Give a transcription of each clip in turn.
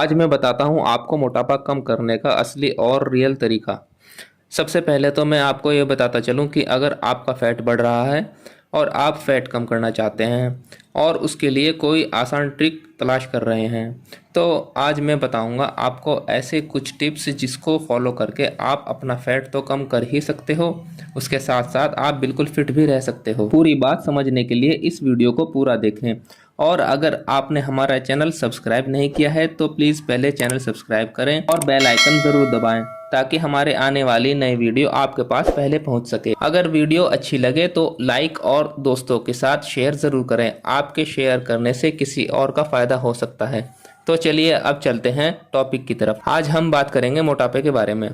आज मैं बताता हूँ आपको मोटापा कम करने का असली और रियल तरीका। सबसे पहले तो मैं आपको ये बताता चलूँ कि अगर आपका फैट बढ़ रहा है और आप फैट कम करना चाहते हैं और उसके लिए कोई आसान ट्रिक तलाश कर रहे हैं, तो आज मैं बताऊंगा आपको ऐसे कुछ टिप्स जिसको फॉलो करके आप अपना फैट तो कम कर ही सकते हो, उसके साथ साथ आप बिल्कुल फिट भी रह सकते हो। पूरी बात समझने के लिए इस वीडियो को पूरा देखें। और अगर आपने हमारा चैनल सब्सक्राइब नहीं किया है तो प्लीज़ पहले चैनल सब्सक्राइब करें और बेल आइकन ज़रूर दबाएं ताकि हमारे आने वाली नई वीडियो आपके पास पहले पहुंच सके। अगर वीडियो अच्छी लगे तो लाइक और दोस्तों के साथ शेयर ज़रूर करें। आपके शेयर करने से किसी और का फ़ायदा हो सकता है। तो चलिए अब चलते हैं टॉपिक की तरफ। आज हम बात करेंगे मोटापे के बारे में।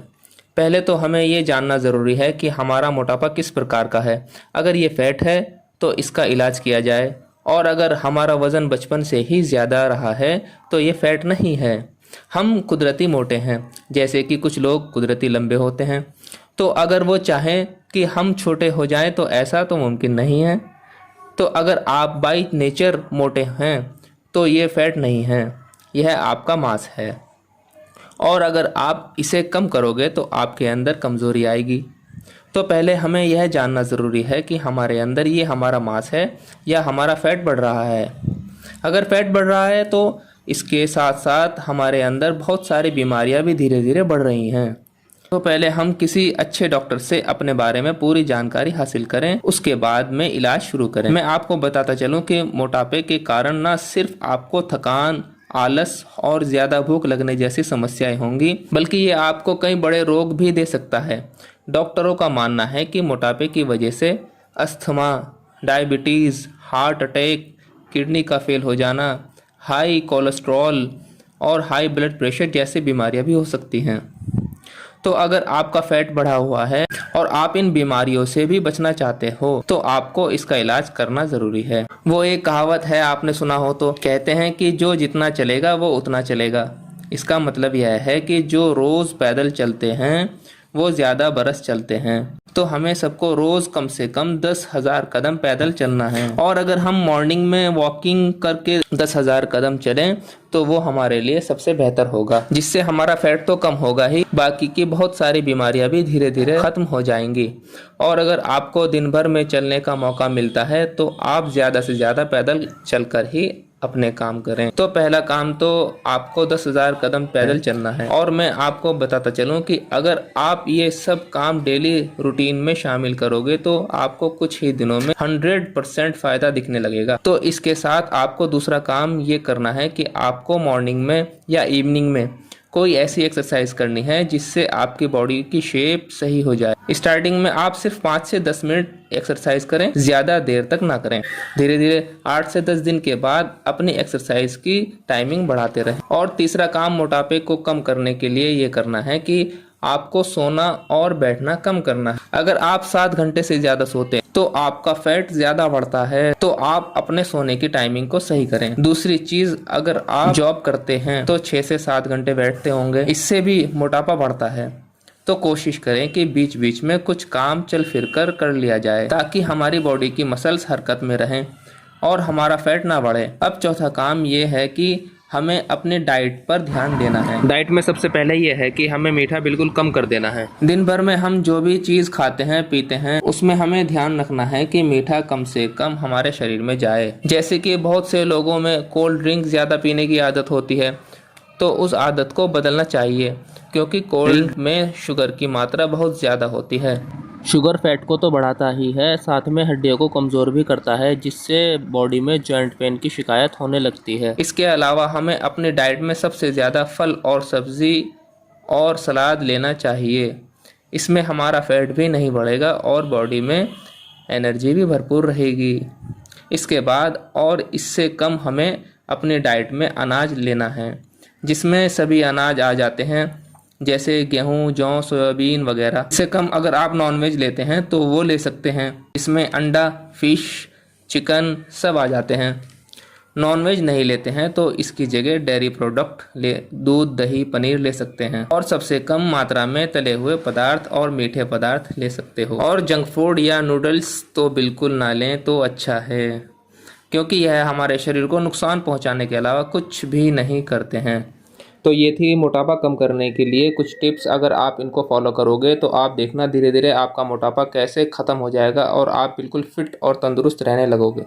पहले तो हमें ये जानना ज़रूरी है कि हमारा मोटापा किस प्रकार का है। अगर ये फैट है तो इसका इलाज किया जाए, और अगर हमारा वज़न बचपन से ही ज़्यादा रहा है तो ये फैट नहीं है, हम कुदरती मोटे हैं। जैसे कि कुछ लोग कुदरती लंबे होते हैं, तो अगर वो चाहें कि हम छोटे हो जाएं तो ऐसा तो मुमकिन नहीं है। तो अगर आप बाई नेचर मोटे हैं तो ये फैट नहीं है, यह आपका मांस है। और अगर आप इसे कम करोगे तो आपके अंदर कमज़ोरी आएगी। तो पहले हमें यह जानना ज़रूरी है कि हमारे अंदर ये हमारा मांस है या हमारा फैट बढ़ रहा है। अगर फैट बढ़ रहा है तो इसके साथ साथ हमारे अंदर बहुत सारी बीमारियां भी धीरे धीरे बढ़ रही हैं। तो पहले हम किसी अच्छे डॉक्टर से अपने बारे में पूरी जानकारी हासिल करें, उसके बाद में इलाज शुरू करें। मैं आपको बताता चलूं कि मोटापे के कारण न सिर्फ आपको थकान, आलस और ज़्यादा भूख लगने जैसी समस्याएं होंगी, बल्कि ये आपको कई बड़े रोग भी दे सकता है। डॉक्टरों का मानना है कि मोटापे की वजह से asthma, diabetes, heart attack, kidney का फेल हो जाना, हाई कोलेस्ट्रॉल और हाई ब्लड प्रेशर जैसी बीमारियां भी हो सकती हैं। तो अगर आपका फैट बढ़ा हुआ है और आप इन बीमारियों से भी बचना चाहते हो तो आपको इसका इलाज करना ज़रूरी है। वो एक कहावत है, आपने सुना हो, तो कहते हैं कि जो जितना चलेगा वो उतना चलेगा। इसका मतलब यह है कि जो रोज़ पैदल चलते हैं वो ज़्यादा बरस चलते हैं। तो हमें सबको रोज़ कम से कम 10,000 कदम पैदल चलना है। और अगर हम मॉर्निंग में वॉकिंग करके 10,000 कदम चलें तो वो हमारे लिए सबसे बेहतर होगा, जिससे हमारा फैट तो कम होगा ही, बाकी की बहुत सारी बीमारियां भी धीरे धीरे खत्म हो जाएंगी। और अगर आपको दिन भर में चलने का मौका मिलता है तो आप ज़्यादा से ज़्यादा पैदल चलकर ही अपने काम करें। तो पहला काम तो आपको 10,000 कदम पैदल चलना है। और मैं आपको बताता चलूं कि अगर आप ये सब काम डेली रूटीन में शामिल करोगे तो आपको कुछ ही दिनों में 100% फायदा दिखने लगेगा। तो इसके साथ आपको दूसरा काम ये करना है कि आपको मॉर्निंग में या इवनिंग में कोई ऐसी एक्सरसाइज करनी है जिससे आपकी बॉडी की शेप सही हो जाए। स्टार्टिंग में आप सिर्फ 5 से 10 मिनट एक्सरसाइज करें, ज़्यादा देर तक ना करें। धीरे धीरे 8 से 10 दिन के बाद अपनी एक्सरसाइज की टाइमिंग बढ़ाते रहें। और तीसरा काम मोटापे को कम करने के लिए ये करना है कि आपको सोना और बैठना कम करना है। अगर आप 7 घंटे से ज़्यादा सोते हैं तो आपका फैट ज़्यादा बढ़ता है, तो आप अपने सोने की टाइमिंग को सही करें। दूसरी चीज़, अगर आप जॉब करते हैं तो 6 से 7 घंटे बैठते होंगे, इससे भी मोटापा बढ़ता है। तो कोशिश करें कि बीच बीच में कुछ काम चल फिर कर लिया जाए ताकि हमारी बॉडी की मसल्स हरकत में रहें और हमारा फैट ना बढ़े। अब चौथा काम ये है कि हमें अपने डाइट पर ध्यान देना है। डाइट में सबसे पहले ये है कि हमें मीठा बिल्कुल कम कर देना है। दिन भर में हम जो भी चीज़ खाते हैं पीते हैं उसमें हमें ध्यान रखना है कि मीठा कम से कम हमारे शरीर में जाए। जैसे कि बहुत से लोगों में कोल्ड ड्रिंक ज़्यादा पीने की आदत होती है, तो उस आदत को बदलना चाहिए, क्योंकि कोल्ड में शुगर की मात्रा बहुत ज़्यादा होती है। शुगर फैट को तो बढ़ाता ही है, साथ में हड्डियों को कमज़ोर भी करता है, जिससे बॉडी में जॉइंट पेन की शिकायत होने लगती है। इसके अलावा हमें अपनी डाइट में सबसे ज़्यादा फल और सब्ज़ी और सलाद लेना चाहिए। इसमें हमारा फैट भी नहीं बढ़ेगा और बॉडी में एनर्जी भी भरपूर रहेगी। इसके बाद और इससे कम हमें अपनी डाइट में अनाज लेना है, जिसमें सभी अनाज आ जाते हैं, जैसे गेहूं, जौ, सोयाबीन वगैरह। इससे कम अगर आप नॉनवेज लेते हैं तो वो ले सकते हैं, इसमें अंडा, फिश, चिकन सब आ जाते हैं। नॉनवेज नहीं लेते हैं तो इसकी जगह डेयरी प्रोडक्ट दूध, दही, पनीर ले सकते हैं। और सबसे कम मात्रा में तले हुए पदार्थ और मीठे पदार्थ ले सकते हो। और जंक फूड या नूडल्स तो बिल्कुल ना लें तो अच्छा है, क्योंकि यह हमारे शरीर को नुकसान पहुंचाने के अलावा कुछ भी नहीं करते हैं। तो ये थी मोटापा कम करने के लिए कुछ टिप्स। अगर आप इनको फॉलो करोगे तो आप देखना धीरे धीरे आपका मोटापा कैसे ख़त्म हो जाएगा और आप बिल्कुल फिट और तंदुरुस्त रहने लगोगे।